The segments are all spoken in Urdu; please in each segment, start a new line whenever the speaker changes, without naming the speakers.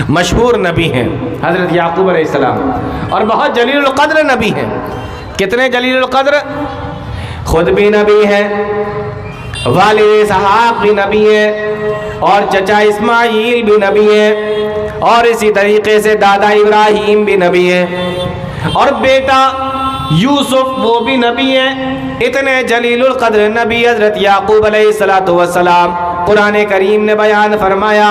مشہور نبی ہیں حضرت یعقوب علیہ السلام، اور بہت جلیل القدر نبی ہیں۔ کتنے جلیل القدر؟ خود بھی نبی ہیں، والد اسحاق بھی نبی ہیں، اور چچا اسماعیل بھی نبی ہیں، اور اسی طریقے سے دادا ابراہیم بھی نبی ہیں، اور بیٹا یوسف وہ بھی نبی ہیں۔ اتنے جلیل القدر نبی حضرت یعقوب علیہ السلام، قرآن کریم نے بیان فرمایا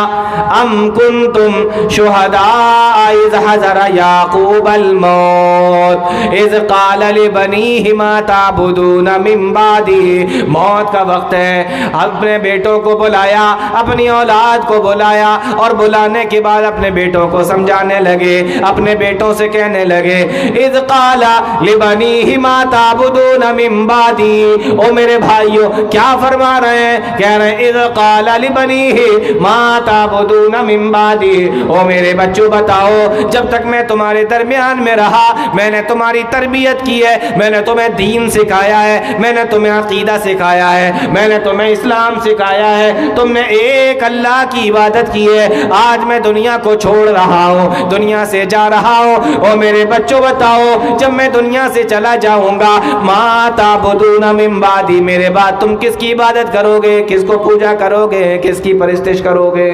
ام کنتم شہداء اذ حضر یعقوب الموت اذ قال لبنیہ ما تعبدون من بعدی۔ موت کا وقت ہے، اپنے بیٹوں کو بلایا، اپنی اولاد کو بلایا، اور بلانے کے بعد اپنے بیٹوں کو سمجھانے لگے، اپنے بیٹوں سے کہنے لگے اذ قال لبنیہ ما تعبدون من بعدی۔ او میرے بھائیو کیا فرما رہے ہیں؟ کہہ رہے ہیں اذ قال لبنیہ ما تعبدون من بعدی۔ او میرے بچوں بتاؤ، جب تک میں تمہارے درمیان میں رہا، میں نے تمہاری تربیت کی ہے، میں نے تمہیں دین سکھایا ہے، میں نے تمہیں عقیدہ سکھایا ہے، میں نے تمہیں اسلام سکھایا ہے، تم نے ایک اللہ کی عبادت کی ہے۔ آج میں دنیا کو چھوڑ رہا ہوں، دنیا سے جا رہا ہوں، او میرے بچوں بتاؤ جب میں دنیا سے چلا جاؤں گا، ما تعبدون من بعدی، میرے بعد تم کس کی عبادت کرو گے، کس کو پوجا کرو گے، کس کی پرستش کرو گے؟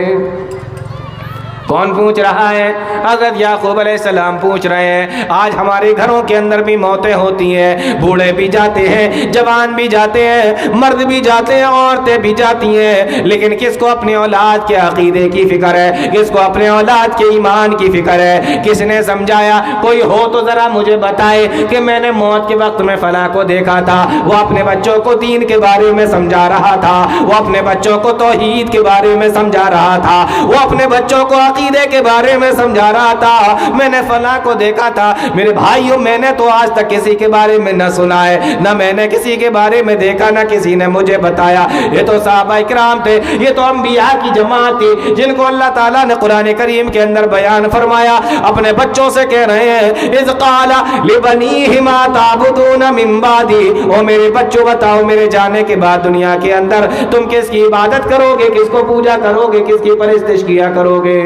کون پوچھ رہا ہے؟ حضرت یعقوب علیہ السلام پوچھ رہے ہیں۔ آج ہمارے گھروں کے اندر بھی موتیں ہوتی ہیں، بوڑھے بھی جاتے ہیں، جوان بھی جاتے ہیں، مرد بھی جاتے ہیں، عورتیں بھی جاتی ہیں، لیکن کس کو اپنے اولاد کے عقیدے کی فکر ہے، کس کو اپنے اولاد کے ایمان کی فکر ہے؟ کس نے سمجھایا؟ کوئی ہو تو ذرا مجھے بتائے کہ میں نے موت کے وقت میں فلاں کو دیکھا تھا، وہ اپنے بچوں کو دین کے بارے میں سمجھا رہا تھا، وہ اپنے بچوں کو توحید کے بارے میں سمجھا رہا تھا، وہ اپنے بچوں کو عقیدے کے بارے میں سمجھا رہا تھا، میں نے فلاں کو دیکھا تھا۔ میرے بھائیوں میں نے تو آج تک کسی کے بارے میں نہ سنا ہے، نہ میں نے کسی کے بارے میں دیکھا، نہ کسی نے مجھے بتایا۔ یہ تو صحابہ کرام تھے، یہ تو انبیاء کی جماعت تھی جن کو اللہ تعالیٰ نے قرآن کریم کے اندر بیان فرمایا، اپنے بچوں سے کہہ رہے ہیں اذ قال لبنیہ ما تعبدون من بعدی۔ او میرے بچوں بتاؤ میرے جانے کے بعد دنیا کے اندر تم کس کی عبادت کرو گے، کس کو پوجا کرو گے، کس کی پرستش کیا کرو گے؟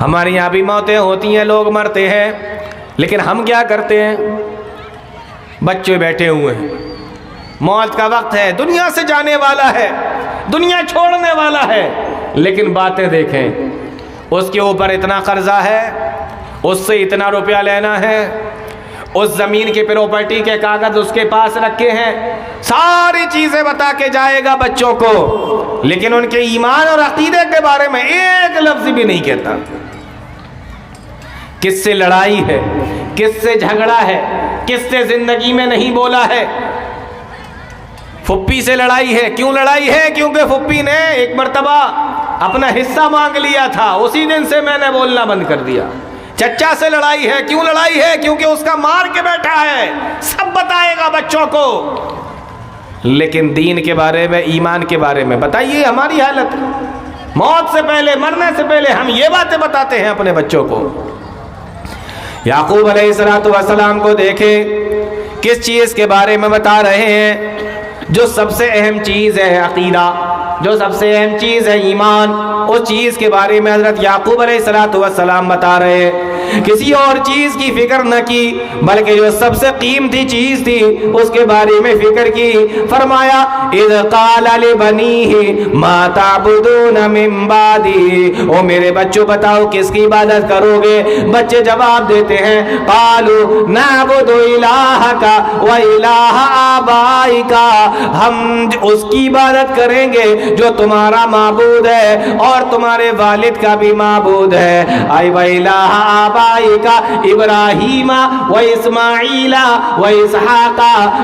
ہمارے یہاں بھی موتیں ہوتی ہیں، لوگ مرتے ہیں، لیکن ہم کیا کرتے ہیں؟ بچے بیٹھے ہوئے ہیں، موت کا وقت ہے، دنیا سے جانے والا ہے، دنیا چھوڑنے والا ہے، لیکن باتیں دیکھیں، اس کے اوپر اتنا قرضہ ہے، اس سے اتنا روپیہ لینا ہے، اس زمین کے پراپرٹی کے کاغذ اس کے پاس رکھے ہیں، ساری چیزیں بتا کے جائے گا بچوں کو، لیکن ان کے ایمان اور عقیدے کے بارے میں ایک لفظ بھی نہیں کہتا۔ کس سے لڑائی ہے، کس سے جھگڑا ہے، کس سے زندگی میں نہیں بولا ہے؟ پھپھی سے لڑائی ہے۔ کیوں لڑائی ہے؟ کیونکہ پھپھی نے ایک مرتبہ اپنا حصہ مانگ لیا تھا، اسی دن سے میں نے بولنا بند کر دیا۔ چچا سے لڑائی ہے۔ کیوں لڑائی ہے؟ کیونکہ اس کا مار کے بیٹھا ہے، سب بتائے گا بچوں کو، لیکن دین کے بارے میں، ایمان کے بارے میں بتائیے ہماری حالت۔ موت سے پہلے، مرنے سے پہلے ہم یہ باتیں بتاتے ہیں اپنے بچوں کو۔ یعقوب علیہ السلام کو دیکھیں کس چیز کے بارے میں بتا رہے ہیں؟ جو سب سے اہم چیز ہے عقیدہ، جو سب سے اہم چیز ہے ایمان، اس چیز کے بارے میں حضرت یعقوب علیہ السلام بتا رہے ہیں۔ کسی اور چیز کی فکر نہ کی، بلکہ جو سب سے قیمتی چیز تھی اس کے بارے میں فکر کی۔ فرمایا اذ قال لبنیہ ما تعبدون من بعدی، او میرے بچوں بتاؤ کس کی عبادت کرو گے؟ بچے جواب دیتے ہیں قالوا نعبد الہک و الہ آبائک، ہم اس کی عبادت کریں گے جو تمہارا معبود ہے اور تمہارے والد کا بھی معبود ہے۔ اے و الہ آبائک ابراہیم و اسماعیل و اسحاق،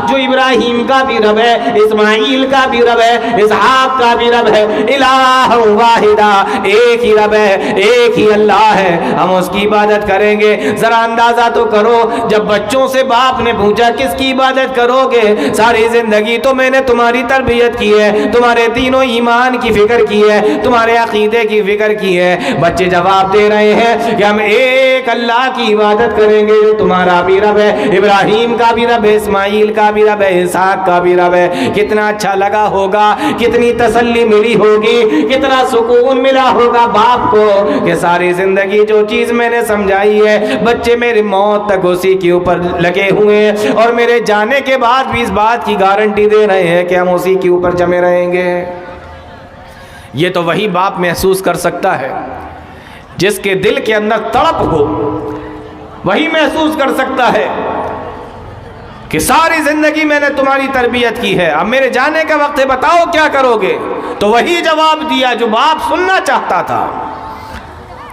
جو ابراہیم کا بھی رب ہے، اسماعیل کا بھی رب ہے، اسحاق کا بھی رب ہے، الہ واحدہ، ایک ہی رب ہے، ایک ہی اللہ ہے، ہم اس کی عبادت کریں گے۔ ذرا اندازہ تو کرو، جب بچوں سے باپ نے پوچھا کس کی عبادت کرو گے؟ ساری زندگی تو میں نے تمہاری تربیت کی ہے، تمہارے دین و ایمان کی فکر کی ہے، تمہارے عقیدے کی فکر کی ہے۔ بچے جواب دے رہے ہیں کہ ہم ایک اللہ کی عبادت کریں گے جو تمہارا بھی رب ہے، ابراہیم کا بھی رب ہے، اسماعیل کا بھی رب ہے، اسحاق کا بھی رب ہے۔ کتنا اچھا لگا ہوگا، کتنی تسلی ملی ہوگی، کتنا سکون ملا ہوگا باپ کو کہ ساری زندگی جو چیز میں نے سمجھائی ہے، بچے میری موت تک اسی کے اوپر لگے ہوئے ہیں اور میرے جانے کے بعد بھی اس بات کی گارنٹی دے رہے ہیں کہ ہم اسی کے اوپر جمے رہیں گے۔ یہ تو وہی باپ محسوس کر سکتا ہے جس کے دل کے اندر تڑپ ہو، وہی محسوس کر سکتا ہے کہ ساری زندگی میں نے تمہاری تربیت کی ہے، اب میرے جانے کا وقت ہے، بتاؤ کیا کرو گے؟ تو وہی جواب دیا جو باپ سننا چاہتا تھا۔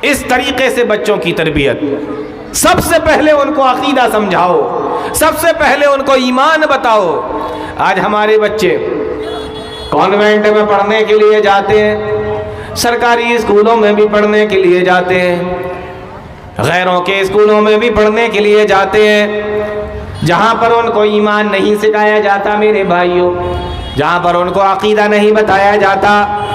اس طریقے سے بچوں کی تربیت، سب سے پہلے ان کو عقیدہ سمجھاؤ، سب سے پہلے ان کو ایمان بتاؤ۔ آج ہمارے بچے کانوینٹ میں پڑھنے کے لیے جاتے ہیں، سرکاری اسکولوں میں بھی پڑھنے کے لیے جاتے ہیں، غیروں کے اسکولوں میں بھی پڑھنے کے لیے جاتے ہیں، جہاں پر ان کو ایمان نہیں سکھایا جاتا میرے بھائیوں، جہاں پر ان کو عقیدہ نہیں بتایا جاتا،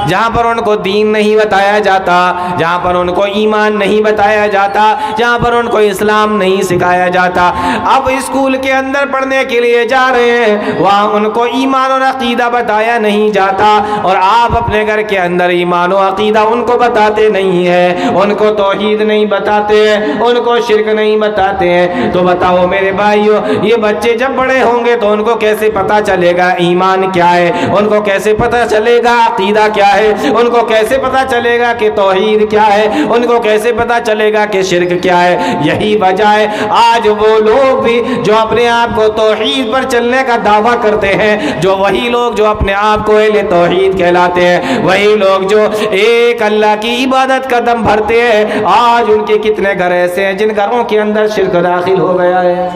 جہاں پر ان کو دین نہیں بتایا جاتا، جہاں پر ان کو ایمان نہیں بتایا جاتا، جہاں پر ان کو اسلام نہیں سکھایا جاتا۔ اب اسکول کے اندر پڑھنے کے لیے جا رہے ہیں، وہاں ان کو ایمان اور عقیدہ بتایا نہیں جاتا، اور آپ اپنے گھر کے اندر ایمان و عقیدہ ان کو بتاتے نہیں ہیں، ان کو توحید نہیں بتاتے ہیں، ان کو شرک نہیں بتاتے ہیں۔ تو بتاؤ میرے بھائیو، یہ بچے جب بڑے ہوں گے تو ان کو کیسے پتا چلے گا ایمان کیا ہے، ان کو کیسے پتا چلے گا عقیدہ کیا ہے، ان کو کیسے پتا چلے گا کہ توحید کیا ہے، ان کو کیسے پتا چلے گا کہ شرک کیا ہے؟ یہی وجہ ہے آج وہ لوگ بھی جو اپنے آپ کو توحید پر چلنے کا دعویٰ کرتے ہیں، جو وہی لوگ جو اپنے آپ کو اہل توحید کہلاتے ہیں، وہی لوگ جو ایک اللہ کی عبادت کا دم بھرتے ہیں، آج ان کے کتنے گھر ایسے ہیں جن گھروں کے اندر شرک داخل ہو گیا ہے۔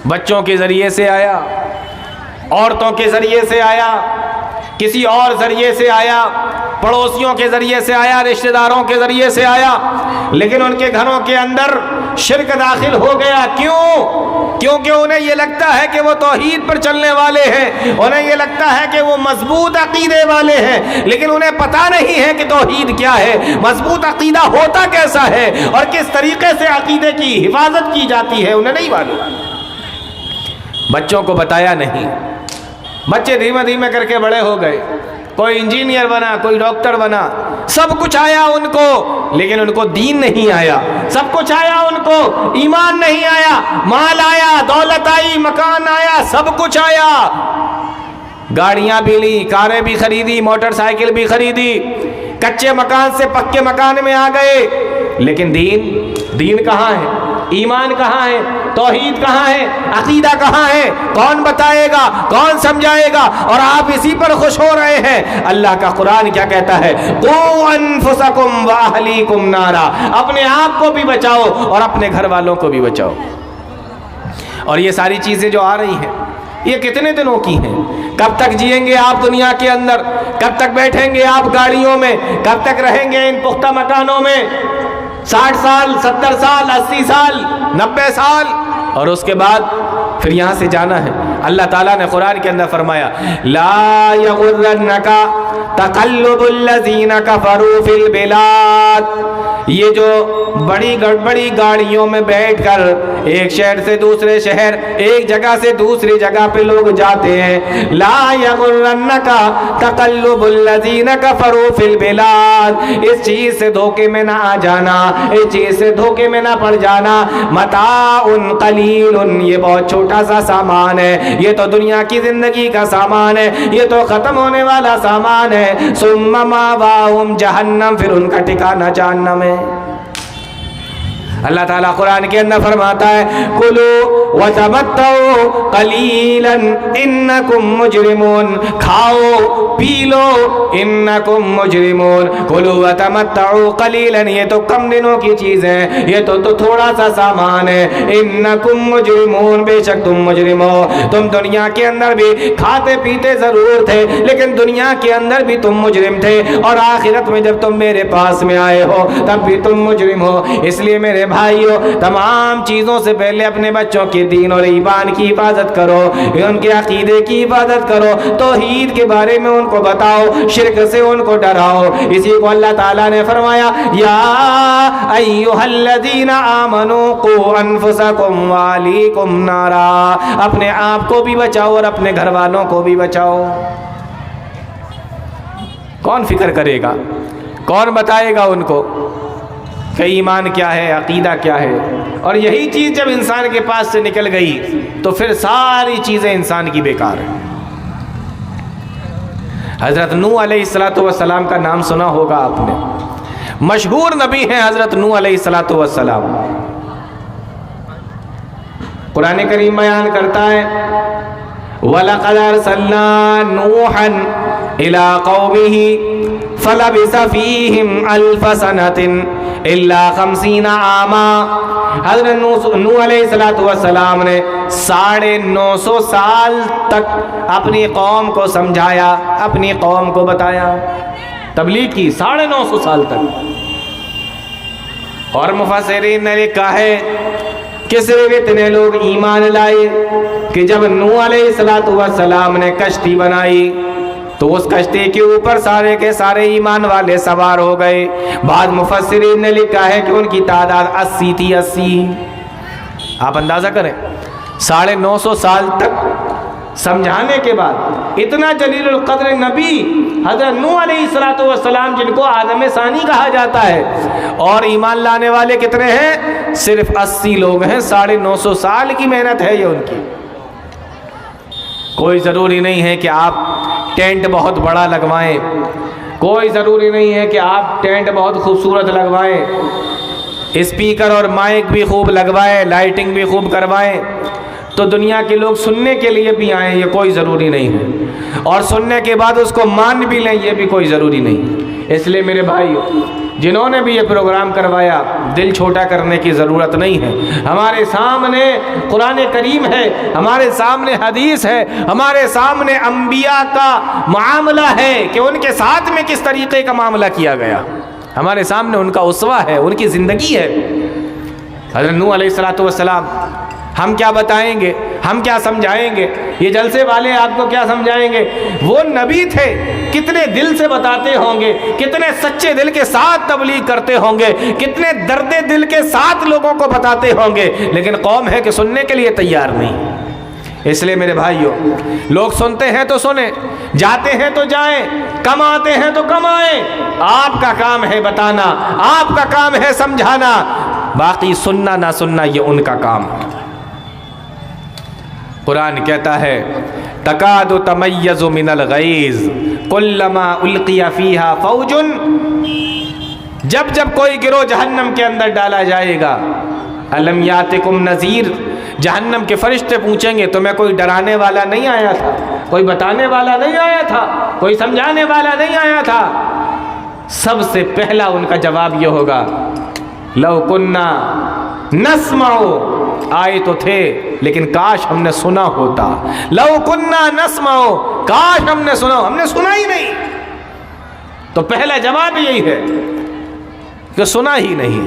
بچوں کے ذریعے سے آیا، عورتوں کے ذریعے سے آیا، کسی اور ذریعے سے آیا، پڑوسیوں کے ذریعے سے آیا، رشتہ داروں کے ذریعے سے آیا، لیکن ان کے گھروں کے اندر شرک داخل ہو گیا۔ کیوں؟ کیونکہ انہیں یہ لگتا ہے کہ وہ توحید پر چلنے والے ہیں، انہیں یہ لگتا ہے کہ وہ مضبوط عقیدے والے ہیں، لیکن انہیں پتہ نہیں ہے کہ توحید کیا ہے، مضبوط عقیدہ ہوتا کیسا ہے، اور کس طریقے سے عقیدے کی حفاظت کی جاتی ہے، انہیں نہیں معلوم۔ بچوں کو بتایا نہیں، بچے دھیمے دھیمے کر کے بڑے ہو گئے، کوئی انجینئر بنا، کوئی ڈاکٹر بنا، سب کچھ آیا ان کو، لیکن ان کو دین نہیں آیا۔ سب کچھ آیا ان کو، ایمان نہیں آیا، مال آیا، دولت آئی، مکان آیا، سب کچھ آیا، گاڑیاں بھی لی، کاریں بھی خریدی، موٹر سائیکل بھی خریدی، کچے مکان سے پکے مکان میں آ گئے، لیکن دین کہاں ہے؟ ایمان کہاں ہے؟ توحید کہاں ہے؟ عقیدہ کہاں ہے؟ کون بتائے گا؟ کون سمجھائے گا؟ اور آپ اسی پر خوش ہو رہے ہیں۔ اللہ کا قرآن کیا کہتا ہے؟ قوا انفسکم واہلیکم نارا، اپنے آپ کو بھی بچاؤ اور اپنے گھر والوں کو بھی بچاؤ۔ اور یہ ساری چیزیں جو آ رہی ہیں، یہ کتنے دنوں کی ہیں؟ کب تک جئیں گے آپ دنیا کے اندر؟ کب تک بیٹھیں گے آپ گاڑیوں میں؟ کب تک رہیں گے ان پختہ مکانوں میں؟ 60 سال، 70 سال، 80 سال، 90 سال، اور اس کے بعد پھر یہاں سے جانا ہے۔ اللہ تعالیٰ نے قرآن کے اندر فرمایا لا یغرنک تقلب الذین کفروا فی البلاد، یہ جو بڑی گاڑیوں میں بیٹھ کر ایک شہر سے دوسرے شہر، ایک جگہ سے دوسری جگہ پہ لوگ جاتے ہیں، لا یغرنک تقلب الذین کفروا فی البلاد، اس چیز سے دھوکے میں نہ آ جانا، اس چیز سے دھوکے میں نہ پڑ جانا۔ متاع قلیل، یہ بہت چھوٹا سا سامان ہے، یہ تو دنیا کی زندگی کا سامان ہے، یہ تو ختم ہونے والا سامان ہے۔ ثم مأواہم جہنم، پھر ان کا ٹھکانہ جہنم ہے۔ اللہ تعالیٰ قرآن کے اندر فرماتا ہے کلوا وتمتعوا قلیلا انکم مجرمون، کھاؤ پی لو انکم مجرمون، کلوا وتمتعوا قلیلا، یہ تو کم دنوں کی چیز ہے، یہ تو تھوڑا سا سامان ہے، انکم مجرمون، بے شک تم مجرم ہو، تم دنیا کے اندر بھی کھاتے پیتے ضرور تھے، لیکن دنیا کے اندر بھی تم مجرم تھے، اور آخرت میں جب تم میرے پاس میں آئے ہو تب بھی تم مجرم ہو۔ اس لیے میرے بھائیو تمام چیزوں سے پہلے اپنے بچوں کے دین اور ایمان کی حفاظت کرو، ان کے عقیدے کی حفاظت کرو، توحید کے بارے میں ان کو بتاؤ، شرک سے ان کو ڈراؤ۔ اسی کو اللہ تعالیٰ نے فرمایا یا ایھا الذین آمنوا قوا انفسکم واہلیکم نارا، اپنے آپ کو بھی بچاؤ اور اپنے گھر والوں کو بھی بچاؤ۔ کون فکر کرے گا، کون بتائے گا ان کو کہ ایمان کیا ہے، عقیدہ کیا ہے؟ اور یہی چیز جب انسان کے پاس سے نکل گئی تو پھر ساری چیزیں انسان کی بیکار ہیں۔ حضرت نوح علیہ السلام کا نام سنا ہوگا آپ نے، مشہور نبی ہیں حضرت نوح علیہ السلام۔ قرآن کریم بیان کرتا ہے وَلَقَدْ أَرْسَلْنَا نُوحًا إِلَىٰ قَوْمِهِ فَلَبِثَ فِيهِمْ أَلْفَ سَنَةٍ إِلَّا 50 عَامًا۔ حضرت نوح علیہ السلام نے 950 سال تک اپنی قوم کو سمجھایا، اپنی قوم کو بتایا، تبلیغ کی 950 سال تک۔ اور مفسرین نے لکھا ہے کہ صرف اتنے لوگ ایمان لائے کہ جب نوح علیہ السلام نے کشتی بنائی تو اس کشتی کے اوپر سارے کے سارے ایمان والے سوار ہو گئے۔ بعض مفسرین نے لکھا ہے کہ ان کی تعداد 80 تھی، 80۔ آپ اندازہ کریں 950 سال تک سمجھانے کے بعد اتنا جلیل القدر نبی حضرت نوح علیہ السلام، جن کو آدم ثانی کہا جاتا ہے، اور ایمان لانے والے کتنے ہیں؟ صرف 80 لوگ ہیں۔ 950 سال کی محنت ہے یہ ان کی۔ کوئی ضروری نہیں ہے کہ آپ ٹینٹ بہت بڑا لگوائیں، کوئی ضروری نہیں ہے کہ آپ ٹینٹ بہت خوبصورت لگوائیں، اسپیکر اور مائک بھی خوب لگوائیں، لائٹنگ بھی خوب کروائیں تو دنیا کے لوگ سننے کے لیے بھی آئیں، یہ کوئی ضروری نہیں ہے، اور سننے کے بعد اس کو مان بھی لیں، یہ بھی کوئی ضروری نہیں۔ اس لیے میرے بھائیو، جنہوں نے بھی یہ پروگرام کروایا، دل چھوٹا کرنے کی ضرورت نہیں ہے۔ ہمارے سامنے قرآن کریم ہے، ہمارے سامنے حدیث ہے، ہمارے سامنے انبیاء کا معاملہ ہے کہ ان کے ساتھ میں کس طریقے کا معاملہ کیا گیا، ہمارے سامنے ان کا اسوہ ہے، ان کی زندگی ہے۔ حضرت نوح علیہ السلام، ہم کیا بتائیں گے، ہم کیا سمجھائیں گے؟ یہ جلسے والے آپ کو کیا سمجھائیں گے؟ وہ نبی تھے، کتنے دل سے بتاتے ہوں گے، کتنے سچے دل کے ساتھ تبلیغ کرتے ہوں گے، کتنے درد دل کے ساتھ لوگوں کو بتاتے ہوں گے، لیکن قوم ہے کہ سننے کے لیے تیار نہیں۔ اس لیے میرے بھائیوں، لوگ سنتے ہیں تو سنیں، جاتے ہیں تو جائیں، کماتے ہیں تو کمائیں، آپ کا کام ہے بتانا، آپ کا کام ہے سمجھانا، باقی سننا نہ سننا یہ ان کا کام ہے۔ قرآن کہتا ہے تکاد تمیز من الغیظ کلما القی فیہا فوج، جب جب کوئی گروہ جہنم کے اندر ڈالا جائے گا، الم یاتکم نذیر، جہنم کے فرشتے پوچھیں گے تمہیں کوئی ڈرانے والا نہیں آیا تھا، کوئی بتانے والا نہیں آیا تھا، کوئی سمجھانے والا نہیں آیا تھا؟ سب سے پہلا ان کا جواب یہ ہوگا لو کننا نسمع، آئے تو تھے لیکن کاش ہم نے سنا ہوتا، لو کننا نسمع، کاش ہم نے سنا، ہم نے سنا ہی نہیں۔ تو پہلا جواب یہی ہے کہ سنا ہی نہیں۔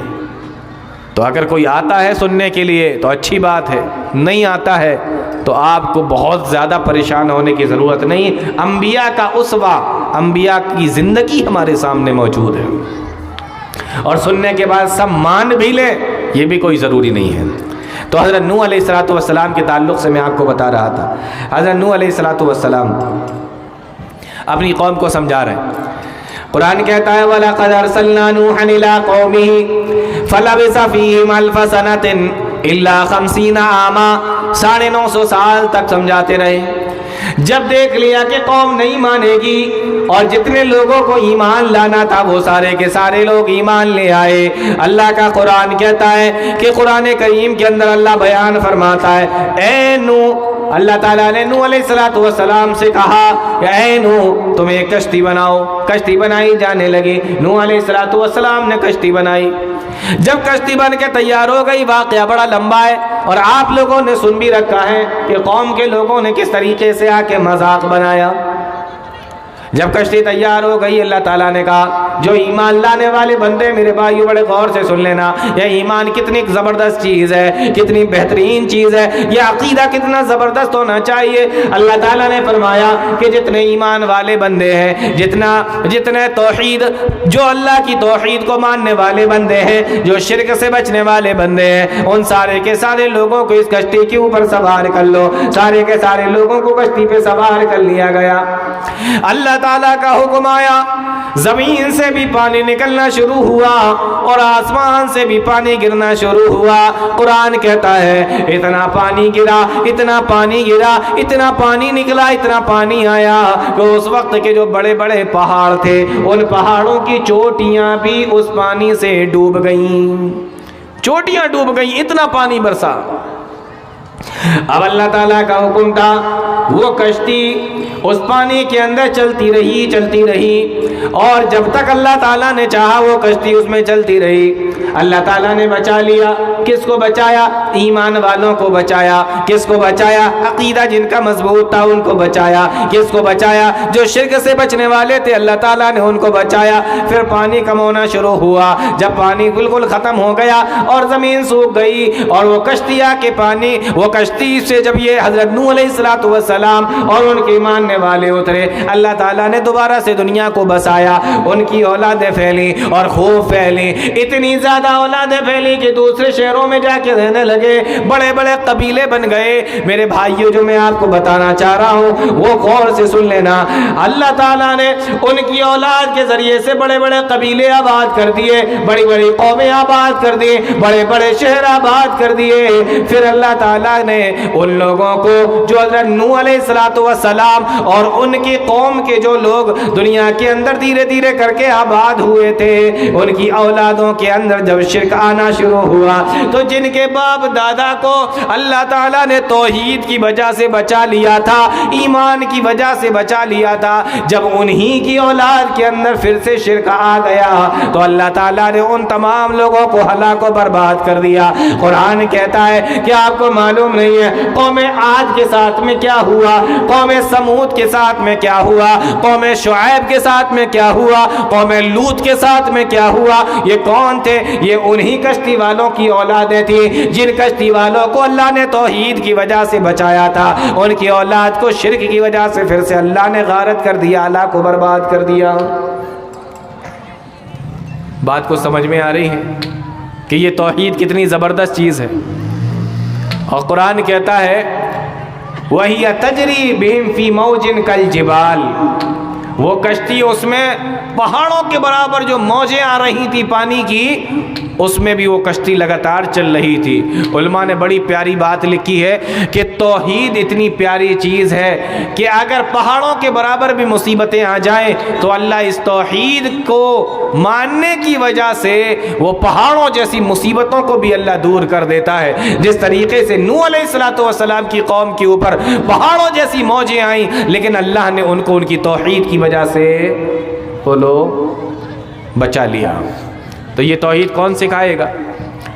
تو اگر کوئی آتا ہے سننے کے لیے تو اچھی بات ہے، نہیں آتا ہے تو آپ کو بہت زیادہ پریشان ہونے کی ضرورت نہیں۔ انبیاء کا اسوہ، انبیاء کی زندگی ہمارے سامنے موجود ہے، اور سننے کے بعد سب مان بھی لیں یہ بھی کوئی ضروری نہیں ہے۔ تو حضرت نوح علیہ السلام کے تعلق سے میں آپ کو بتا رہا تھا، حضرت نوح علیہ السلام اپنی قوم کو سمجھا رہے ہیں۔ قرآن کہتا ہے وَلَقَدْ أَرْسَلْنَا نُوحًا إِلَىٰ قَوْمِهِ فَلَبِثَ فِيهِمْ أَلْفَ سَنَةٍ إِلَّا 50 عَامًا، 950 سال تک سمجھاتے رہے۔ جب دیکھ لیا کہ قوم نہیں مانے گی اور جتنے لوگوں کو ایمان لانا تھا وہ سارے کے سارے لوگ ایمان لے آئے، اللہ کا قرآن کہتا ہے کہ قرآن کریم کے اندر اللہ بیان فرماتا ہے اے نوح، اللہ تعالیٰ نے نوح علیہ السلام سے کہا کہ اے نوح تم ایک کشتی بناؤ۔ کشتی بنائی جانے لگی، نوح علیہ السلام نے کشتی بنائی۔ جب کشتی بن کے تیار ہو گئی، واقعہ بڑا لمبا ہے اور آپ لوگوں نے سن بھی رکھا ہے کہ قوم کے لوگوں نے کس طریقے سے آ کے مذاق بنایا۔ جب کشتی تیار ہو گئی اللہ تعالیٰ نے کہا جو ایمان لانے والے بندے میرے بھائیو بڑے غور سے سن لینا، یہ ایمان کتنی زبردست چیز ہے، کتنی بہترین چیز ہے، یہ عقیدہ کتنا زبردست ہونا چاہیے۔ اللہ تعالیٰ نے فرمایا کہ جتنے ایمان والے بندے ہیں، جتنے توحید، جو اللہ کی توحید کو ماننے والے بندے ہیں، جو شرک سے بچنے والے بندے ہیں، ان سارے کے سارے لوگوں کو اس کشتی کے اوپر سوار کر لو۔ سارے کے سارے لوگوں کو کشتی پہ سوار کر لیا گیا۔ اللہ تعالیٰ کا حکم آیا، زمین سے بھی پانی نکلنا شروع ہوا اور آسمان سے بھی پانی گرنا شروع ہوا۔ قرآن کہتا ہے اتنا پانی گرا، اتنا پانی گرا، اتنا پانی نکلا، اتنا پانی آیا کہ اس وقت کے جو بڑے بڑے پہاڑ تھے ان پہاڑوں کی چوٹیاں بھی اس پانی سے ڈوب گئیں، چوٹیاں ڈوب گئیں، اتنا پانی برسا۔ اب اللہ تعالیٰ کا حکم تھا، وہ کشتی اس پانی کے اندر چلتی رہی اور جب تک اللہ تعالیٰ نے چاہا وہ کشتی اس میں چلتی رہی۔ اللہ تعالیٰ نے بچا لیا، کس کو بچایا؟ ایمان والوں کو بچایا۔ کس کو بچایا؟ عقیدہ جن کا مضبوط تھا ان کو بچایا۔ کس کو بچایا؟ جو شرک سے بچنے والے تھے اللہ تعالیٰ نے ان کو بچایا۔ پھر پانی کم ہونا شروع ہوا، جب پانی بالکل ختم ہو گیا اور زمین سوکھ گئی اور وہ کشتیاں کے پانی، وہ کشتی سے جب یہ حضرت نوح علیہ السلام اور ان کے ماننے والے اترے، اللہ تعالیٰ نے دوبارہ سے دنیا کو بسایا۔ ان کی اولادیں پھیلی اور خوب پھیلی، اتنی زیادہ اولادیں پھیلی کہ دوسرے شہروں میں جا کے رہنے لگے، بڑے بڑے قبیلے بن گئے۔ میرے بھائیوں جو میں آپ کو بتانا چاہ رہا ہوں وہ غور سے سن لینا، اللہ تعالیٰ نے ان کی اولاد کے ذریعے سے بڑے بڑے قبیلے آباد کر دیے، بڑی بڑی قومیں آباد کر دی، بڑے بڑے شہر آباد کر دیے۔ پھر اللہ تعالیٰ نے ان لوگوں کو جو حضرت نوح علیہ السلام اور ان کی قوم کے جو لوگ دنیا کے اندر دھیرے دھیرے کر کے آباد ہوئے تھے، ان کی اولادوں کے اندر جب شرک آنا شروع ہوا تو جن کے باپ دادا کو اللہ تعالیٰ نے توحید کی وجہ سے بچا لیا تھا، ایمان کی وجہ سے بچا لیا تھا، جب انہی کی اولاد کے اندر پھر سے شرک آ گیا تو اللہ تعالیٰ نے ان تمام لوگوں کو ہلاک و برباد کر دیا۔ قرآن کہتا ہے کہ آپ کو معلوم نہیں ہے قوم عاد کے ساتھ میں کیا ہوا، قوم سمود کے ساتھ میں کیا ہوا، قوم شعیب کے ساتھ میں کیا ہوا، قوم لوط کے ساتھ میں کیا ہوا۔ یہ کون تھے؟ یہ انہی کشتی والوں کی اولادیں تھیں جن کشتی والوں کو اللہ نے توحید کی وجہ سے بچایا تھا، ان کی اولاد کو شرک کی وجہ سے پھر سے اللہ نے غارت کر دیا، ہلاک و برباد کر دیا۔ بات کو سمجھ میں آ رہی ہے کہ یہ توحید کتنی زبردست چیز ہے؟ اور قرآن کہتا ہے وَهِيَ تَجْرِي بِهِمْ فِي مَوْجٍ كَالْجِبَالِ، وہ کشتی اس میں پہاڑوں کے برابر جو موجیں آ رہی تھی پانی کی، اس میں بھی وہ کشتی لگاتار چل رہی تھی۔ علماء نے بڑی پیاری بات لکھی ہے کہ توحید اتنی پیاری چیز ہے کہ اگر پہاڑوں کے برابر بھی مصیبتیں آ جائیں تو اللہ اس توحید کو ماننے کی وجہ سے وہ پہاڑوں جیسی مصیبتوں کو بھی اللہ دور کر دیتا ہے۔ جس طریقے سے نوح علیہ السلام کی قوم کے اوپر پہاڑوں جیسی موجیں آئیں لیکن اللہ نے ان کو ان کی توحید کی وجہ سے بولو بچا لیا۔ تو یہ توحید کون سکھائے گا؟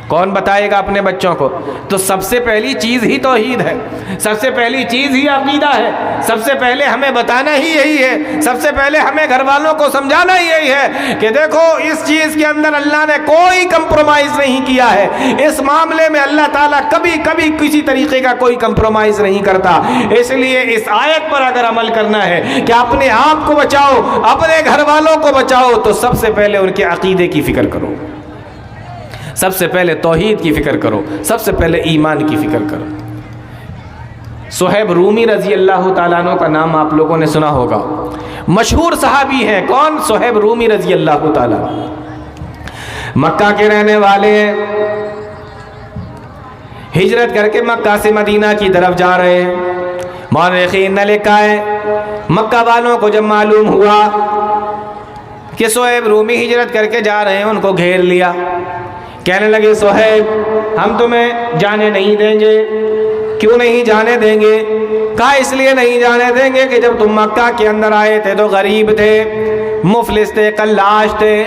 کون بتائے گا اپنے بچوں کو؟ تو سب سے پہلی چیز ہی توحید ہے، سب سے پہلی چیز ہی عقیدہ ہے، سب سے پہلے ہمیں بتانا ہی یہی ہے، سب سے پہلے ہمیں گھر والوں کو سمجھانا ہی یہی ہے کہ دیکھو اس چیز کے اندر اللہ نے کوئی کمپرومائز نہیں کیا ہے، اس معاملے میں اللہ تعالیٰ کبھی کسی طریقے کا کوئی کمپرومائز نہیں کرتا۔ اس لیے اس آیت پر اگر عمل کرنا ہے کہ اپنے آپ کو بچاؤ، اپنے گھر والوں کو بچاؤ، تو سب سے پہلے ان کے عقیدے کی فکر کرو، سب سے پہلے توحید کی فکر کرو، سب سے پہلے ایمان کی فکر کرو۔ صہیب رومی رضی اللہ تعالیٰ عنہ کا نام آپ لوگوں نے سنا ہوگا، مشہور صحابی ہیں۔ کون؟ صہیب رومی رضی اللہ تعالیٰ، مکہ کے رہنے والے ہیں، ہجرت کر کے مکہ سے مدینہ کی طرف جا رہے ہیں۔ مورخین نے لکھا ہے مکہ والوں کو جب معلوم ہوا کہ صہیب رومی ہجرت کر کے جا رہے ہیں، ان کو گھیر لیا، کہنے لگے صہیب ہم تمہیں جانے نہیں دیں گے۔ کیوں نہیں جانے دیں گے؟ کہا اس لیے نہیں جانے دیں گے کہ جب تم مکہ کے اندر آئے تھے تو غریب تھے، مفلس تھے، قلاش تھے،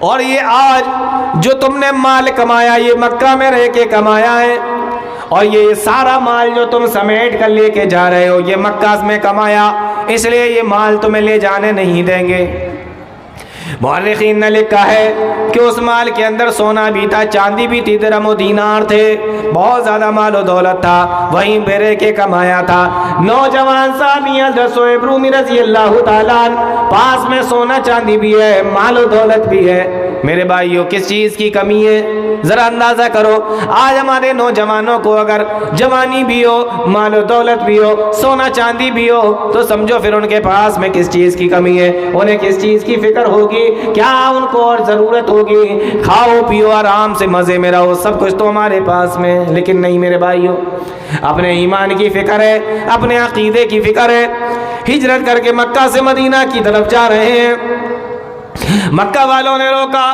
اور یہ آج جو تم نے مال کمایا یہ مکہ میں رہ کے کمایا ہے، اور یہ سارا مال جو تم سمیٹ کر لے کے جا رہے ہو یہ مکہ میں کمایا، اس لیے یہ مال تمہیں لے جانے نہیں دیں گے۔ مورخین نے لکھا ہے کہ اس مال کے اندر سونا بھی تھا، چاندی بھی تھی، درہم و دینار تھے، بہت زیادہ مال و دولت تھا، وہیں پہ رہ کے کمایا تھا۔ نوجوان صحابی حضرت صہیب رومی رضی اللہ تعالیٰ عنہ، پاس میں سونا چاندی بھی ہے، مال و دولت بھی ہے، میرے بھائیوں کس چیز کی کمی ہے؟ ذرا اندازہ کرو، آج ہمارے نوجوانوں کو اگر جوانی بھی ہو، مال و دولت بھی ہو، سونا چاندی بھی ہو، تو سمجھو پھر ان کے پاس میں کس چیز کی کمی ہے، انہیں کس چیز کی فکر ہوگی، کیا ان کو اور ضرورت ہوگی؟ کھاؤ پیو آرام سے مزے میں رہو، سب کچھ تو ہمارے پاس میں، لیکن نہیں میرے بھائیوں، اپنے ایمان کی فکر ہے، اپنے عقیدے کی فکر ہے۔ ہجرت کر کے مکہ سے مدینہ کی طرف جا رہے ہیں، مکہ والوں نے روکا،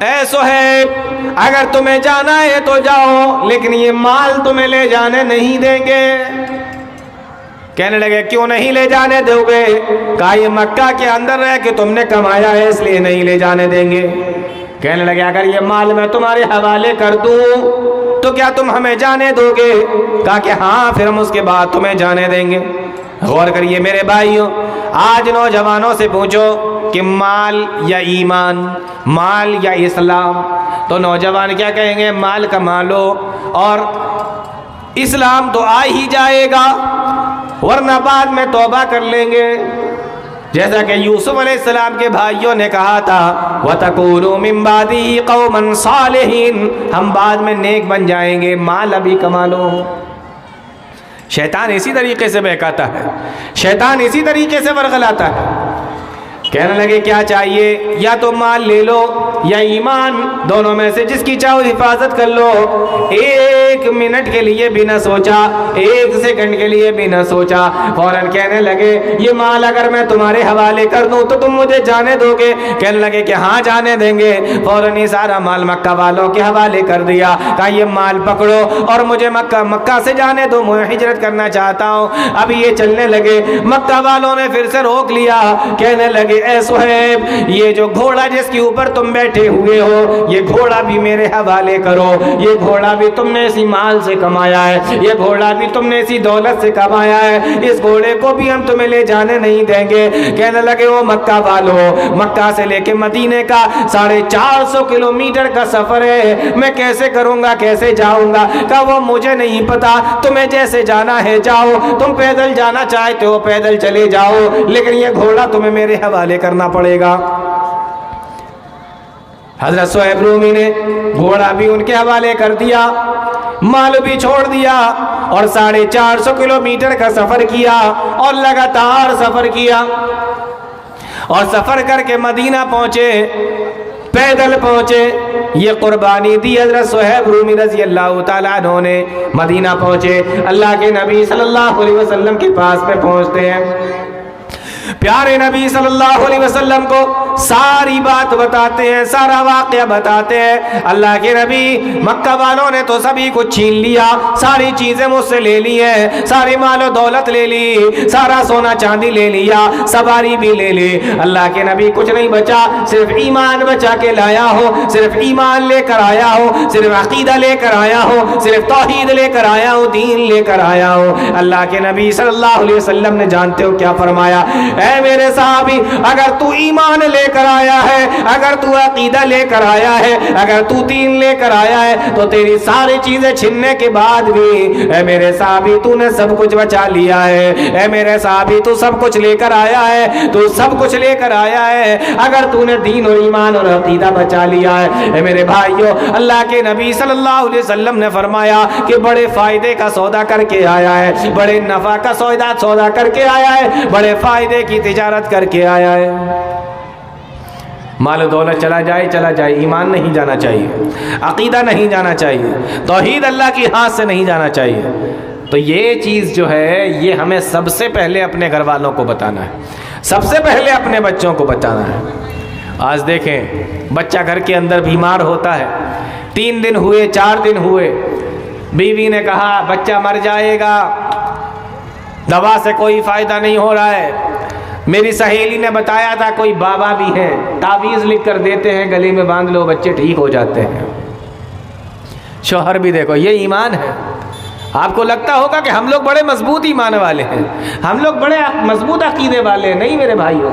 اے صہیب اگر تمہیں جانا ہے تو جاؤ، لیکن یہ مال تمہیں لے جانے نہیں دیں گے۔ کہنے لگے کیوں نہیں لے جانے دو گے؟ کہا یہ مکہ کے اندر رہ کے تم نے کمایا ہے اس لیے نہیں لے جانے دیں گے۔ کہنے لگے اگر یہ مال میں تمہارے حوالے کر دوں تو کیا تم ہمیں جانے دو گے؟ کہا کہ ہاں پھر ہم اس کے بعد تمہیں جانے دیں گے۔ غور کریے میرے بھائیوں، آج نوجوانوں سے پوچھو کہ مال یا ایمان، مال یا اسلام، تو نوجوان کیا کہیں گے؟ مال کما لو اور اسلام تو آ ہی جائے گا، ورنہ بعد میں توبہ کر لیں گے۔ جیسا کہ یوسف علیہ السلام کے بھائیوں نے کہا تھا وَتَكُونُوا مِن بَعْدِهِ قَوْمًا صَالِحِينَ، ہم بعد میں نیک بن جائیں گے، مال ابھی کما لو۔ شیطان اسی طریقے سے بہکاتا ہے، شیطان اسی طریقے سے ورغلاتا ہے۔ کہنے لگے کیا چاہیے؟ یا تو مال لے لو یا ایمان، دونوں میں سے جس کی چاہو حفاظت کر لو۔ ایک منٹ کے لیے بھی نہ سوچا، ایک سیکنڈ کے لیے بھی نہ سوچا، فوراً کہنے لگے یہ مال اگر میں تمہارے حوالے کر دوں تو تم مجھے جانے دو گے؟ کہنے لگے کہ ہاں جانے دیں گے۔ فوراً یہ سارا مال مکہ والوں کے حوالے کر دیا، کہا یہ مال پکڑو اور مجھے مکہ سے جانے دو، میں ہجرت کرنا چاہتا ہوں۔ اب یہ چلنے لگے، مکہ والوں نے پھر سے روک لیا، کہنے لگے اے صہیب یہ جو گھوڑا جس کے اوپر تم بیٹھے ہوئے ہو، یہ گھوڑا بھی میرے حوالے کرو، یہ گھوڑا بھی تم نے اسی مال سے کمایا ہے، یہ گھوڑا بھی تم نے اسی دولت سے کمایا ہے، اس گھوڑے کو بھی ہم تمہیں لے جانے نہیں دیں گے۔ کہنے لگے وہ مکہ والوں، مکہ سے لے کے مدینے کا 450 کلومیٹر کا سفر ہے، میں کیسے کروں گا، کیسے جاؤں گا؟ کہا وہ مجھے نہیں پتا، تمہیں جیسے جانا ہے جاؤ، تم پیدل جانا چاہتے ہو پیدل چلے جاؤ، لیکن یہ گھوڑا تمہیں میرے حوالے کرنا پڑے گا۔ حضرت صہیب رومی نے گھوڑا بھی ان کے حوالے کر دیا، مال بھی چھوڑ دیا، اور 450 کلومیٹر کا سفر کیا، اور لگاتار سفر کیا، اور سفر کر کے مدینہ پہنچے، پیدل پہنچے۔ یہ قربانی دی حضرت صہیب رومی رضی اللہ تعالیٰ عنہ نے۔ مدینہ پہنچے، اللہ کے نبی صلی اللہ علیہ وسلم کے پاس میں پہنچتے ہیں، پیارے نبی صلی اللہ علیہ وسلم کو ساری بات بتاتے ہیں، سارا واقعہ بتاتے ہیں۔ اللہ کے نبی، مکہ والوں نے تو سبھی کچھ چھین لیا، ساری چیزیں مجھ سے لے لی ہیں، ساری مال و دولت لے لی، سارا سونا چاندی لے لیا، سواری بھی لے لی۔ اللہ کے نبی کچھ نہیں بچا، صرف ایمان بچا کے لایا ہو، صرف ایمان لے کر آیا ہو، صرف عقیدہ لے کر آیا ہو، صرف توحید لے کر آیا ہو، دین لے کر آیا ہو۔ اللہ کے نبی صلی اللہ علیہ وسلم نے جانتے ہو کیا فرمایا؟ اے میرے صحابی، اگر تو ایمان لے کر آیا ہے، اگر تو عقیدہ لے کر آیا ہے، اگر تو دین لے کر آیا ہے، تو تیری ساری چیزیں چھننے کے بعد بھی اے میرے صحابی تو نے سب کچھ بچا لیا ہے۔ اے میرے صحابی تو سب کچھ لے کر آیا ہے، تو سب کچھ لے کر آیا ہے، اگر تو نے دین اور ایمان اور عقیدہ بچا لیا ہے۔ اے میرے بھائیو، اللہ کے نبی صلی اللہ علیہ وسلم نے فرمایا کہ بڑے فائدے کا سودا کر کے آیا ہے، بڑے نفع کا سودا کر کے آیا ہے، بڑے فائدے کی تجارت کر کے آیا ہے۔ مال و دولت چلا جائے، ایمان نہیں جانا چاہیے، عقیدہ نہیں جانا چاہیے، توحید اللہ کی ہاتھ سے نہیں جانا چاہیے۔ تو یہ چیز جو ہے یہ ہمیں سب سے پہلے اپنے گھر والوں کو بتانا ہے، سب سے پہلے اپنے بچوں کو بتانا ہے۔ آج دیکھیں بچہ گھر کے اندر بیمار ہوتا ہے، 3 دن ہوئے 4 دن ہوئے، بیوی نے کہا بچہ مر جائے گا، دوا سے کوئی فائدہ نہیں ہو رہا ہے۔ میری سہیلی نے بتایا تھا کوئی بابا بھی ہیں، تعویذ لکھ کر دیتے ہیں، گلے میں باندھ لو بچے ٹھیک ہو جاتے ہیں۔ شوہر بھی دیکھو، یہ ایمان ہے، آپ کو لگتا ہوگا کہ ہم لوگ بڑے مضبوط ایمان والے ہیں، ہم لوگ بڑے مضبوط عقیدے والے ہیں. نہیں میرے بھائیوں،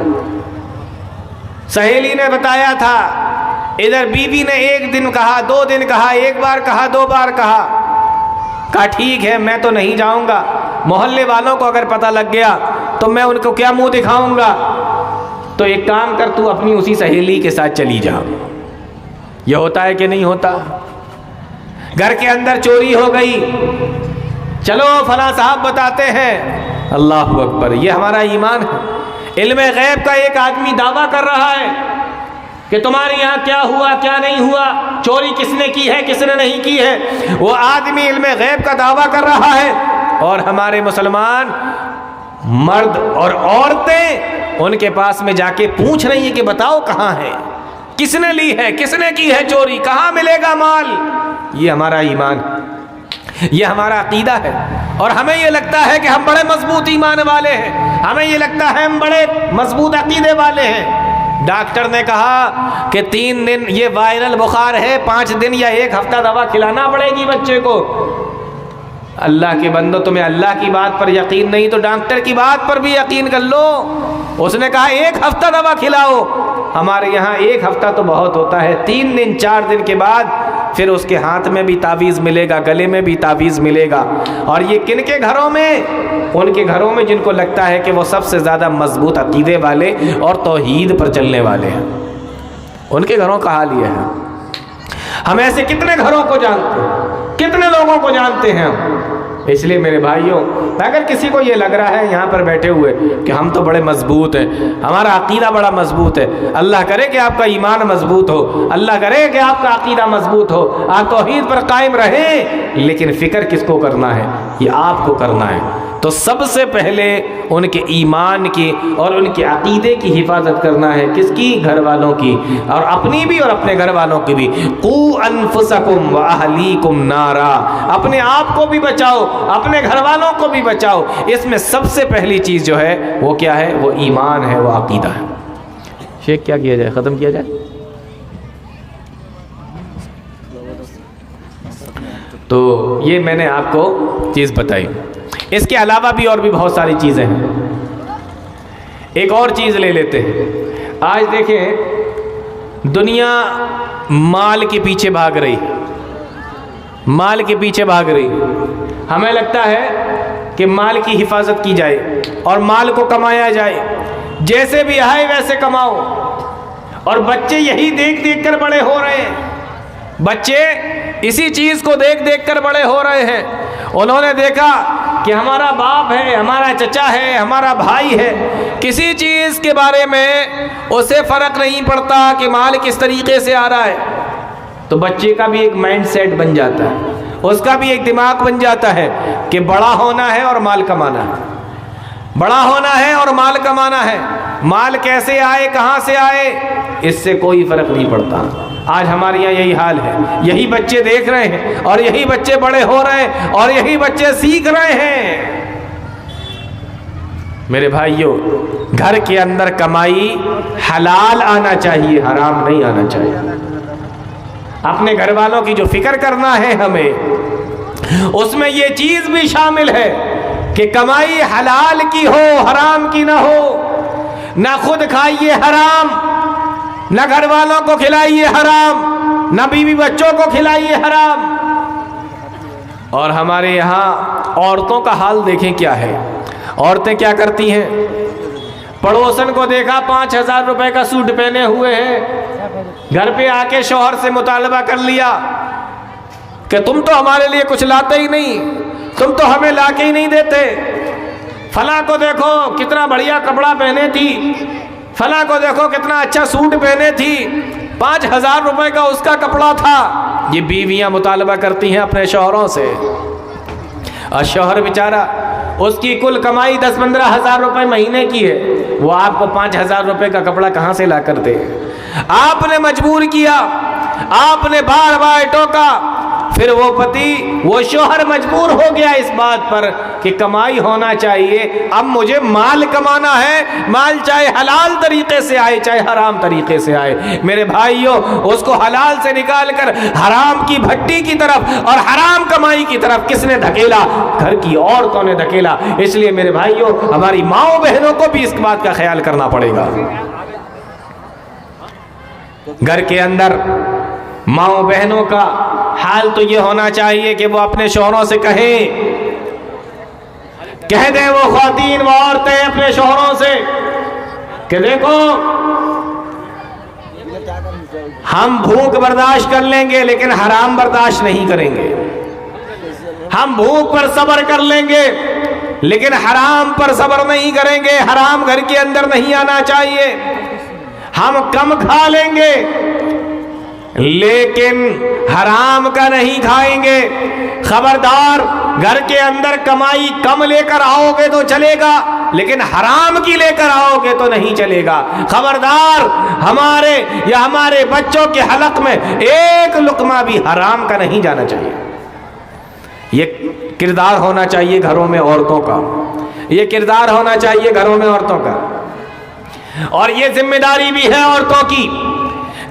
سہیلی نے بتایا تھا، ادھر بیوی نے 1 دن کہا، 2 دن کہا، 1 بار کہا، 2 بار کہا ٹھیک ہے میں تو نہیں جاؤں گا، محلے والوں کو اگر پتہ لگ گیا تو میں ان کو کیا منہ دکھاؤں گا، تو ایک کام کر تو اپنی اسی سہیلی کے ساتھ چلی جا. یہ ہوتا ہے کہ نہیں ہوتا؟ گھر کے اندر چوری ہو گئی، چلو فلاں صاحب بتاتے ہیں. اللہ اکبر، یہ ہمارا ایمان ہے. علم غیب کا ایک آدمی دعویٰ کر رہا ہے کہ تمہارے یہاں کیا ہوا کیا نہیں ہوا، چوری کس نے کی ہے کس نے نہیں کی ہے. وہ آدمی علم غیب کا دعویٰ کر رہا ہے، اور ہمارے مسلمان مرد اور عورتیں ان کے پاس میں جا کے پوچھ رہی ہیں کہ بتاؤ کہاں ہے، کس نے لی ہے، کس نے کی ہے چوری، کہاں ملے گا مال. یہ ہمارا ایمان، یہ ہمارا عقیدہ ہے. اور ہمیں یہ لگتا ہے کہ ہم بڑے مضبوط ایمان والے ہیں، ہمیں یہ لگتا ہے ہم بڑے مضبوط عقیدے والے ہیں. ڈاکٹر نے کہا کہ 3 دن یہ وائرل بخار ہے، 5 دن یا 1 ہفتہ دوا کھلانا پڑے گی بچے کو. اللہ کے بندو، تمہیں اللہ کی بات پر یقین نہیں تو ڈاکٹر کی بات پر بھی یقین کر لو. اس نے کہا 1 ہفتہ دوا کھلاؤ. ہمارے یہاں 1 ہفتہ تو بہت ہوتا ہے، 3 دن 4 دن کے بعد پھر اس کے ہاتھ میں بھی تعویذ ملے گا، گلے میں بھی تعویذ ملے گا. اور یہ کن کے گھروں میں؟ ان کے گھروں میں جن کو لگتا ہے کہ وہ سب سے زیادہ مضبوط عقیدے والے اور توحید پر چلنے والے ہیں، ان کے گھروں کا حال یہ ہے. ہم ایسے کتنے گھروں کو جانتے ہیں، کتنے لوگوں کو جانتے ہیں ہم. اس لیے میرے بھائیوں، اگر کسی کو یہ لگ رہا ہے یہاں پر بیٹھے ہوئے کہ ہم تو بڑے مضبوط ہیں، ہمارا عقیدہ بڑا مضبوط ہے، اللہ کرے کہ آپ کا ایمان مضبوط ہو، اللہ کرے کہ آپ کا عقیدہ مضبوط ہو، آپ توحید پر قائم رہیں. لیکن فکر کس کو کرنا ہے؟ یہ آپ کو کرنا ہے. تو سب سے پہلے ان کے ایمان کی اور ان کے عقیدے کی حفاظت کرنا ہے. کس کی؟ گھر والوں کی، اور اپنی بھی اور اپنے گھر والوں کی بھی. قوا انفسکم واہلیکم نارا، اپنے آپ کو بھی بچاؤ، اپنے گھر والوں کو بھی بچاؤ. اس میں سب سے پہلی چیز جو ہے وہ کیا ہے؟ وہ ایمان ہے، وہ عقیدہ ہے. شیخ کیا کیا جائے؟ ختم کیا جائے؟ تو یہ میں نے آپ کو چیز بتائی. اس کے علاوہ بھی اور بھی بہت ساری چیزیں ہیں. ایک اور چیز لے لیتے ہیں. آج دیکھیں دنیا مال کے پیچھے بھاگ رہی، مال کے پیچھے بھاگ رہی. ہمیں لگتا ہے کہ مال کی حفاظت کی جائے اور مال کو کمایا جائے، جیسے بھی آئے ویسے کماؤ. اور بچے یہی دیکھ دیکھ کر بڑے ہو رہے ہیں، بچے اسی چیز کو دیکھ دیکھ کر بڑے ہو رہے ہیں. انہوں نے دیکھا کہ ہمارا باپ ہے، ہمارا چچا ہے، ہمارا بھائی ہے، کسی چیز کے بارے میں اسے فرق نہیں پڑتا کہ مال کس طریقے سے آ رہا ہے. تو بچے کا بھی ایک مائنڈ سیٹ بن جاتا ہے، اس کا بھی ایک دماغ بن جاتا ہے کہ بڑا ہونا ہے اور مال کمانا ہے، بڑا ہونا ہے اور مال کمانا ہے. مال کیسے آئے، کہاں سے آئے، اس سے کوئی فرق نہیں پڑتا. آج ہمارے یہاں یہی حال ہے. یہی بچے دیکھ رہے ہیں اور یہی بچے بڑے ہو رہے ہیں اور یہی بچے سیکھ رہے ہیں. میرے بھائیوں، گھر کے اندر کمائی حلال آنا چاہیے، حرام نہیں آنا چاہیے. اپنے گھر والوں کی جو فکر کرنا ہے ہمیں، اس میں یہ چیز بھی شامل ہے کہ کمائی حلال کی ہو، حرام کی نہ ہو. نہ خود کھائیے حرام، نہ گھر والوں کو کھلائیے حرام، نہ بیوی بچوں کو کھلائیے حرام. اور ہمارے یہاں عورتوں کا حال دیکھیں کیا ہے. عورتیں کیا کرتی ہیں؟ پڑوسن کو دیکھا 5,000 روپے کا سوٹ پہنے ہوئے ہیں، گھر پہ آ کے شوہر سے مطالبہ کر لیا کہ تم تو ہمارے لیے کچھ لاتے ہی نہیں، تم تو ہمیں لا کے ہی نہیں دیتے. فلاں کو دیکھو کتنا بڑھیا کپڑا پہنے تھی، فلاں کو دیکھو کتنا اچھا سوٹ پہنے تھی، 5,000 روپے کا اس کا کپڑا تھا. یہ بیویاں مطالبہ کرتی ہیں اپنے شوہروں سے، اور شوہر بیچارہ اس کی کل کمائی 10-15 ہزار روپے مہینے کی ہے، وہ آپ کو 5,000 روپے کا کپڑا کہاں سے لا کر دے. آپ نے مجبور کیا، آپ نے بار بار ٹوکا، پھر وہ پتی وہ شوہر مجبور ہو گیا اس بات پر کہ کمائی ہونا چاہیے، اب مجھے مال کمانا ہے، مال چاہے حلال طریقے سے آئے چاہے حرام طریقے سے آئے۔ میرے بھائیوں، اس کو حلال سے نکال کر حرام کی بھٹی کی طرف اور حرام کمائی کی طرف کس نے دھکیلا؟ گھر کی عورتوں نے دھکیلا۔ اس لیے میرے بھائیوں، ہماری ماؤں بہنوں کو بھی اس بات کا خیال کرنا پڑے گا۔ گھر کے اندر ماؤں بہنوں کا حال تو یہ ہونا چاہیے کہ وہ اپنے شوہروں سے کہہ دیں وہ خواتین و عورتیں اپنے شوہروں سے کہ دیکھو ہم بھوک برداشت کر لیں گے لیکن حرام برداشت نہیں کریں گے، ہم بھوک پر صبر کر لیں گے لیکن حرام پر صبر نہیں کریں گے، حرام گھر کے اندر نہیں آنا چاہیے، ہم کم کھا لیں گے لیکن حرام کا نہیں کھائیں گے۔ خبردار، گھر کے اندر کمائی کم لے کر آؤ گے تو چلے گا لیکن حرام کی لے کر آؤ گے تو نہیں چلے گا۔ خبردار، ہمارے یا ہمارے بچوں کے حلق میں ایک لقمہ بھی حرام کا نہیں جانا چاہیے۔ یہ کردار ہونا چاہیے گھروں میں عورتوں کا، یہ کردار ہونا چاہیے گھروں میں عورتوں کا۔ اور یہ ذمہ داری بھی ہے عورتوں کی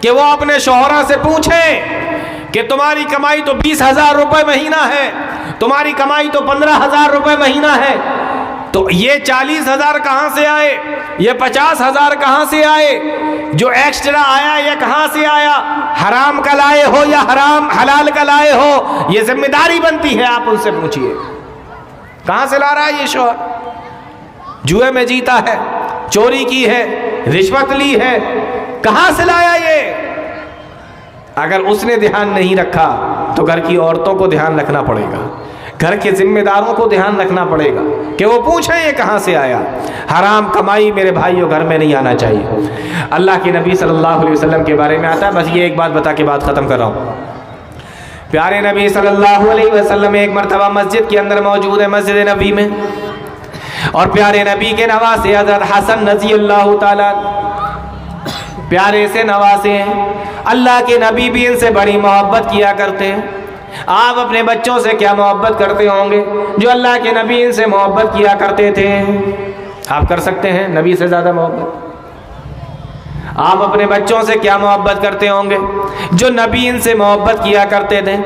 کہ وہ اپنے شوہروں سے پوچھیں کہ تمہاری کمائی تو 20,000 روپے مہینہ ہے، تمہاری کمائی تو 15,000 روپے مہینہ ہے، تو یہ 40,000 کہاں سے آئے، یہ 50,000 کہاں سے آئے، جو ایکسٹرا آیا یہ کہاں سے آیا؟ حرام کا لائے ہو یا حلال کا لائے ہو؟ یہ ذمہ داری بنتی ہے، آپ ان سے پوچھئے کہاں سے لا رہا ہے یہ شوہر؟ جوئے میں جیتا ہے، چوری کی ہے، رشوت لی ہے، کہاں سے لایا یہ؟ اگر اس نے دھیان نہیں رکھا تو گھر کی عورتوں کو دھیان رکھنا پڑے گا، گھر کے ذمہ داروں کو دھیان رکھنا پڑے گا کہ وہ پوچھیں یہ کہاں سے آیا۔ حرام کمائی میرے بھائیوں گھر میں نہیں آنا چاہیے۔ اللہ کے نبی صلی اللہ علیہ وسلم کے بارے میں آتا ہے، بس یہ ایک بات بتا کے بات ختم کر رہا ہوں۔ پیارے نبی صلی اللہ علیہ وسلم ایک مرتبہ مسجد کے اندر موجود ہے، مسجد نبی میں، اور پیارے نبی کے نواسے حضرت حسن رضی اللہ تعالیٰ پیارے سے نواسے ہیں، اللہ کے نبی بھی ان سے بڑی محبت کیا کرتے ہیں۔ آپ اپنے بچوں سے کیا محبت کرتے ہوں گے جو اللہ کے نبی ان سے محبت کیا کرتے تھے؟ آپ کر سکتے ہیں نبی سے زیادہ محبت؟ آپ اپنے بچوں سے کیا محبت کرتے ہوں گے جو نبی ان سے محبت کیا کرتے تھے؟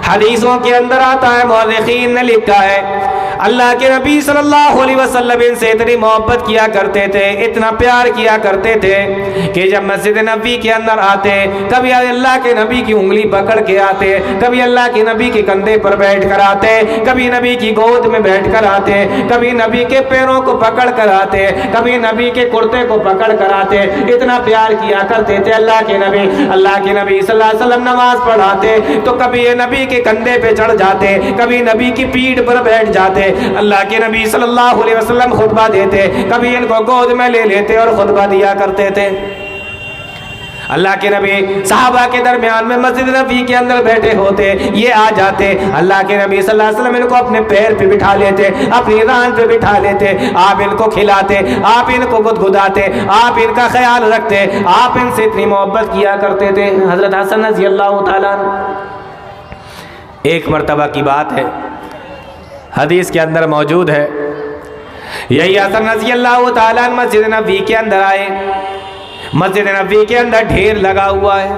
حدیثوں کے اندر آتا ہے، مورخین نے لکھا ہے، اللہ کے نبی صلی اللہ علیہ وسلم ان سے اتنی محبت کیا کرتے تھے، اتنا پیار کیا کرتے تھے کہ جب مسجد نبی کے اندر آتے، کبھی اللہ کے نبی کی انگلی پکڑ کے آتے، کبھی اللہ کے نبی کے کندھے پر بیٹھ کر آتے، کبھی نبی کی گود میں بیٹھ کر آتے، کبھی نبی کے پیروں کو پکڑ کر آتے، کبھی نبی کے کرتے کو پکڑ کر آتے، اتنا پیار کیا کرتے تھے اللہ کے نبی صلی اللہ علیہ وسلم نماز پڑھاتے تو کبھی یہ نبی کے کندھے پہ چڑھ جاتے، کبھی نبی کی پیٹھ پر بیٹھ جاتے، اللہ کے نبی صلی اللہ علیہ وسلم خطبہ دیتے، کبھی ان کو گود میں لے لیتے اور خطبہ دیا کرتے تھے۔ اللہ کے نبی صحابہ کے درمیان میں مسجد نبی کے اندر بیٹھے ہوتے، یہ آ جاتے، اللہ کے نبی صلی اللہ علیہ وسلم ان کو اپنے پیر پہ بٹھا لیتے، اپنی ران پہ بٹھا لیتے، آپ ان کو کھلاتے، آپ ان کو گدگداتے، آپ ان کا خیال رکھتے، آپ ان سے اتنی محبت کیا کرتے تھے۔ حضرت حسن رضی اللہ تعالیٰ ایک مرتبہ کی بات ہے، حدیث کے اندر موجود ہے، یہی حسن رضی اللہ تعالیٰ مسجد نبی کے اندر آئے، مسجد نبی کے اندر ڈھیر لگا ہوا ہے،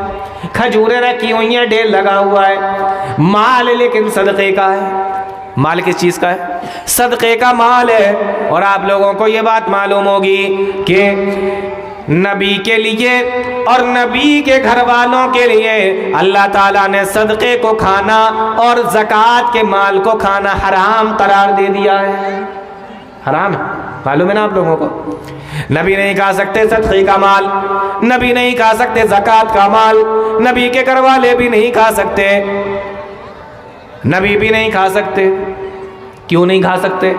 کھجوریں رکھی ہوئی ہیں، ڈھیر لگا ہوا ہے، مال لیکن صدقے کا ہے۔ مال کس چیز کا ہے؟ صدقے کا مال ہے۔ اور آپ لوگوں کو یہ بات معلوم ہوگی کہ نبی کے لیے اور نبی کے گھر والوں کے لیے اللہ تعالیٰ نے صدقے کو کھانا اور زکوٰۃ کے مال کو کھانا حرام قرار دے دیا ہے۔ حرام ہے، معلوم ہے نا آپ لوگوں کو؟ نبی نہیں کھا سکتے صدقے کا مال، نبی نہیں کھا سکتے زکوٰۃ کا مال، نبی کے گھر والے بھی نہیں کھا سکتے، نبی بھی نہیں کھا سکتے۔ کیوں نہیں کھا سکتے؟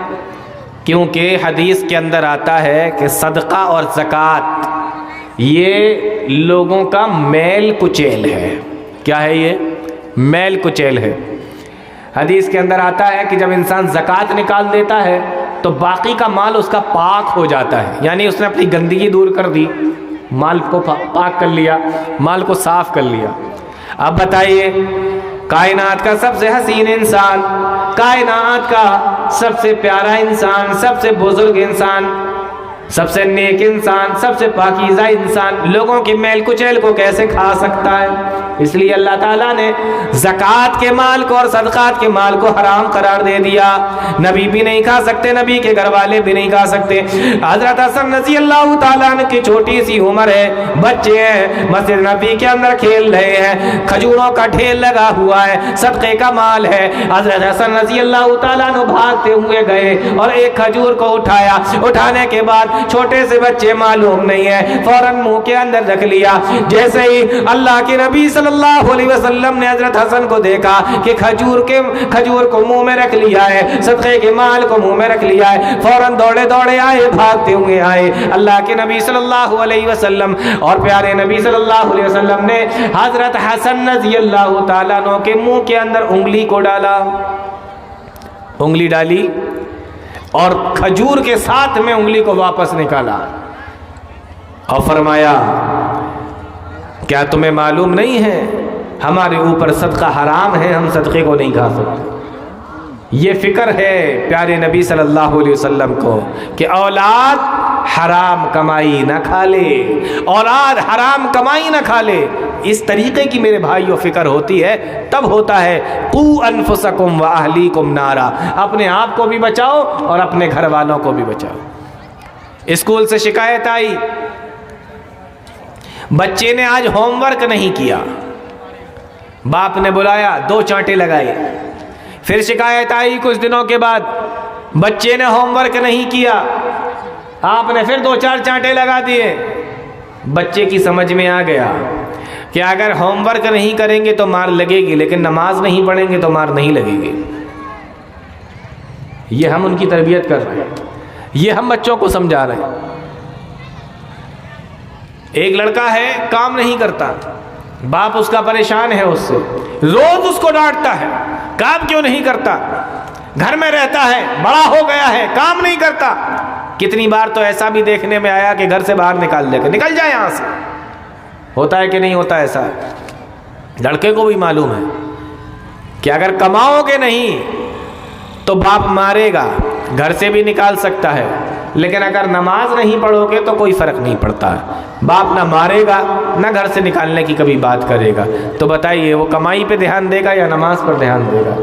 کیونکہ حدیث کے اندر آتا ہے کہ صدقہ اور زکوٰۃ یہ لوگوں کا میل کچیل ہے۔ کیا ہے یہ؟ میل کچیل ہے۔ حدیث کے اندر آتا ہے کہ جب انسان زکوٰۃ نکال دیتا ہے تو باقی کا مال اس کا پاک ہو جاتا ہے، یعنی اس نے اپنی گندگی دور کر دی، مال کو پاک کر لیا، مال کو صاف کر لیا۔ اب بتائیے کائنات کا سب سے حسین انسان، کائنات کا سب سے پیارا انسان، سب سے بزرگ انسان، سب سے نیک انسان، سب سے پاکیزہ انسان لوگوں کی میل کچیل کو کیسے کھا سکتا ہے؟ اس لیے اللہ تعالیٰ نے زکوٰۃ کے مال کو اور صدقات کے مال کو حرام قرار دے دیا۔ نبی بھی نہیں کھا سکتے، نبی کے گھر والے بھی نہیں کھا سکتے۔ حضرت حسن رضی اللہ تعالیٰ عنہ کی چھوٹی سی عمر ہے، بچے ہیں، مسجد نبی کے اندر کھیل رہے ہیں، کھجوروں کا ڈھیر لگا ہوا ہے، صدقے کا مال ہے۔ حضرت حسن رضی اللہ تعالیٰ عنہ بھاگتے ہوئے گئے اور ایک کھجور کو اٹھایا، اٹھانے کے بعد چھوٹے سے بچے معلوم نہیں ہے، فوراً منہ کے اندر رکھ لیا۔ جیسے ہی اللہ کے نبی صلی اللہ علیہ وسلم نے حضرت حسن کو دیکھا کہ کھجور کو منہ میں رکھ لیا ہے، صدقے کے مال کو منہ میں رکھ لیا ہے، فوراً دوڑے دوڑے آئے، بھاگتے ہوئے آئے۔ اللہ کے نبی صلی اللہ علیہ وسلم اور پیارے نبی صلی اللہ علیہ وسلم نے حضرت حسن رضی اللہ تعالیٰ عنہ کے منہ کے اندر انگلی کو ڈالا، انگلی ڈالی اور کھجور کے ساتھ میں انگلی کو واپس نکالا اور فرمایا کیا تمہیں معلوم نہیں ہے ہمارے اوپر صدقہ حرام ہے، ہم صدقے کو نہیں کھا سکتے۔ یہ فکر ہے پیارے نبی صلی اللہ علیہ وسلم کو کہ اولاد حرام کمائی نہ کھا لے، اولاد حرام کمائی نہ کھا لے۔ اس طریقے کی میرے بھائیوں فکر ہوتی ہے تب ہوتا ہے قوا انفسکم واہلیکم نارا، اپنے آپ کو بھی بچاؤ اور اپنے گھر والوں کو بھی بچاؤ۔ اسکول سے شکایت آئی، بچے نے آج ہوم ورک نہیں کیا، باپ نے بلایا، 2 چانٹے لگائے۔ پھر شکایت آئی کچھ دنوں کے بعد، بچے نے ہوم ورک نہیں کیا، آپ نے پھر 2-4 چانٹے لگا دیے۔ بچے کی سمجھ میں آ گیا کہ اگر ہوم ورک نہیں کریں گے تو مار لگے گی، لیکن نماز نہیں پڑھیں گے تو مار نہیں لگے گی۔ یہ ہم ان کی تربیت کر رہے ہیں، یہ ہم بچوں کو سمجھا رہے ہیں۔ ایک لڑکا ہے کام نہیں کرتا، باپ اس کا پریشان ہے اس سے، روز اس کو ڈانٹتا ہے، کام کیوں نہیں کرتا؟ گھر میں رہتا ہے، بڑا ہو گیا ہے، کام نہیں کرتا۔ کتنی بار تو ایسا بھی دیکھنے میں آیا کہ گھر سے باہر نکال دے کے نکل جائے یہاں سے۔ ہوتا ہے کہ نہیں ہوتا ایسا؟ لڑکے کو بھی معلوم ہے کہ اگر کماؤ گے نہیں تو باپ مارے گا، گھر سے بھی نکال سکتا ہے، لیکن اگر نماز نہیں پڑھو گے تو کوئی فرق نہیں پڑتا ہے، باپ نہ مارے گا نہ گھر سے نکالنے کی کبھی بات کرے گا۔ تو بتائیے وہ کمائی پہ دھیان دے گا یا نماز پر دھیان دے گا؟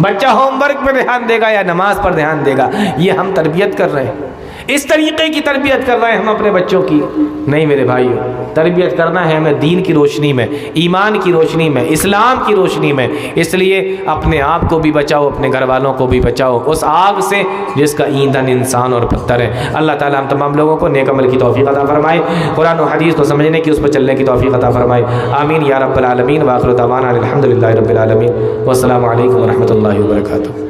بچہ ہوم ورک پہ دھیان دے گا یا نماز پر دھیان دے گا؟ یہ ہم تربیت کر رہے ہیں، اس طریقے کی تربیت کر رہے ہیں ہم اپنے بچوں کی؟ نہیں میرے بھائیو، تربیت کرنا ہے ہمیں دین کی روشنی میں، ایمان کی روشنی میں، اسلام کی روشنی میں۔ اس لیے اپنے آپ کو بھی بچاؤ، اپنے گھر والوں کو بھی بچاؤ اس آگ سے جس کا ایندھن انسان اور پتھر ہے۔ اللہ تعالیٰ ہم تمام لوگوں کو نیک عمل کی توفیق عطا فرمائے، قرآن و حدیث کو سمجھنے کی، اس پر چلنے کی توفیق عطا فرمائے، آمین یا رب العالمین۔ وآخر دعوانا الحمد للہ رب العالمین، والسلام علیکم ورحمۃ اللہ وبرکاتہ۔